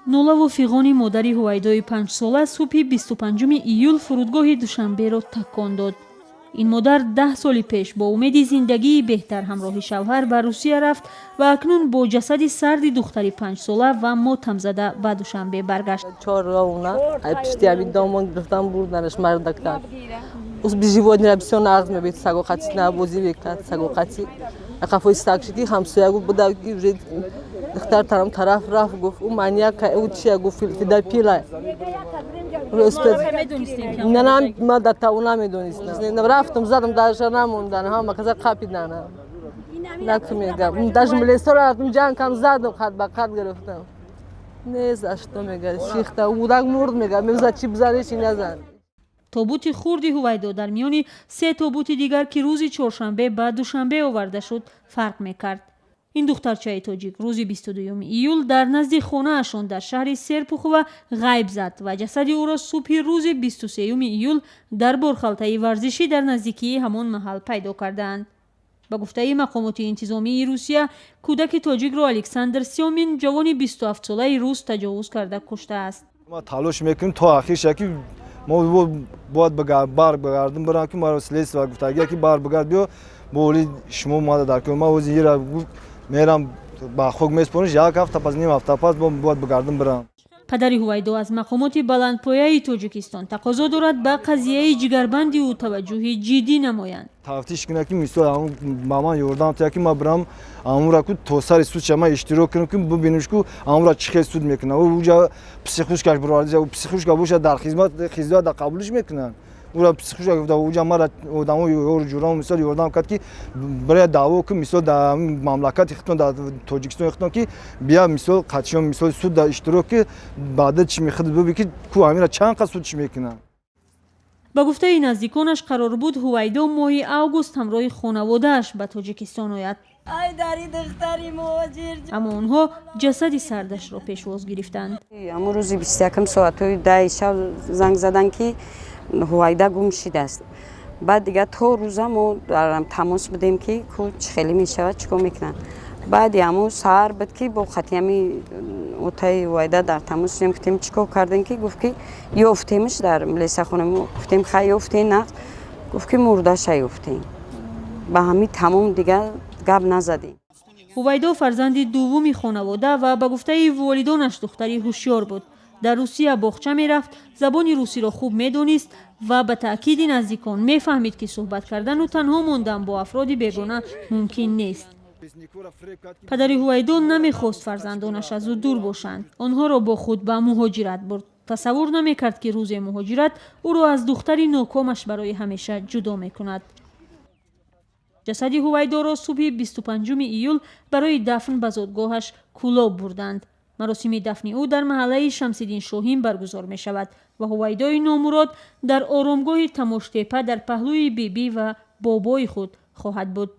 нола фиғони модари ҳувайдои 5 сола субҳи 25 июл фурудгоҳи Душанберо такон дод. ин модар 10 соли пеш бо умеди зиндагии беҳтар ҳамроҳи шавҳар ба Русия рафт ва акнун бо ҷасади сарди духтари 5 сола ва мотамзада ба Душанбе баргашт. دختر طرف رفت گفت اون مانیاک اون چیه گفت فیدا پیله نه ما دتا اونا میدونستم رفتم زدم درش نموندن ها کذا قاپیدن نکو میگم داش ملیسا رفتم جان کم زدم خط به خط گرفتم نذاشتم میگه شیخته اودک مرد میگه میگه چی بزنی چی نزن. тобути хурди ҳувайдо дар миёни се тобути дигар ки рӯзи чоршанбе ба Душанбе оварда шуд фарқ мекард. ин духтарчаи тоҷик рӯзи 22 июл дар назди хонаашон дар шаҳри Серпухова ғайб зад ва ҷасади ӯро субҳи рӯзи 23 июл дар борхалтаи варзишӣ дар наздикии ҳамон маҳал пайдо карданд. ба гуфтаи мақомоти интизомии Русия, кӯдаки тоҷикро Александр Сёмин ҷавони 27-солаи рус таҷовуз карда куштааст. ما تلاش میکنیم تا آخر شکی ما باید بار بگردیم برای که ما سلیس و گفت اگر که بار بگرد بیو بولی شما ما در که ما وزیر را میرم با خوک میسپونش یک هفته پس نیم هفته پس باید بگردیم برام. падари ҳувайдо аз мақомоти баландпояи тоҷикистон тақозо дорад ба қазияи ҷигарбанди ӯ таваҷҷӯҳи ҷиддӣ намоянд. тафтиш кунад ки мисол ба ман ёрдам тия ки ма бирам амура ку то сари суд шама иштирок кунам ки бибиним ку амура чӣ хел суд мекунад уҷа психушкаш бирварди психушка боша дар хизмат да қабулиш мекунад ура психушка гуфта уҷа мара одамо ёр ҷурам мисол ёрдам кард ки барои даъво ки мисол дар мамлакати хитон дар тоҷикистони хитон ки бия мисол қатшиён мисол суд дар иштирок ки баъда чӣ мехоҳад биби ки ку амира чанд қад судш мекунад. ба гуфтаи наздиконаш қарор буд ҳувайдо моҳи август ҳамроҳи хонаводааш ба тоҷикистон ояд. аммо онҳо ҷасади сардашро пешвоз гирифтанд. аммо рӯзи 21 соатҳои 10 шаб занг задан ки ҳувайда гум шудааст. баъд дига то рӯза мо тамос будем ки ку чӣ хеле мешавад чӣ кор мекунанд. баъди ҳамон саҳар буд ки бо хатиями отаи ҳувайда дар тамос шудем гуфтем чӣ кор кардем ки гуфт ки ёфтемш дар милисахона гуфтем хай ёфтем нақд гуфт ки мурдаша ёфтем ба ҳамин тамом дига гап назадем. ҳувайдо фарзанди дуввуми хонавода ва ба гуфтаи волидонаш духтари ҳушёр буд. дар Русия боғча мерафт, забони русиро хуб медонист ва ба таъкиди наздикон мефаҳмид ки суҳбат кардану танҳо мондан бо афроди бегона мумкин нест. падари ҳувайдо намехост фарзандонаш аз ӯ дур бошанд. онҳоро бо худ ба муҳоҷират бурд. тасаввур намекард ки рӯзе муҳоҷират ӯро аз духтари нокомаш барои ҳамеша ҷудо мекунад. ҷасади ҳувайдоро субҳи 25 июл барои дафн ба зодгоҳаш Кӯлоб бурданд. маросими дафни ӯ дар маҳаллаи Шамсиддин Шоҳин баргузор мешавад ва ҳувайдои номурод дар оромгоҳи Тамоштепа дар паҳлӯи бибӣ ва бобои худ хоҳад буд.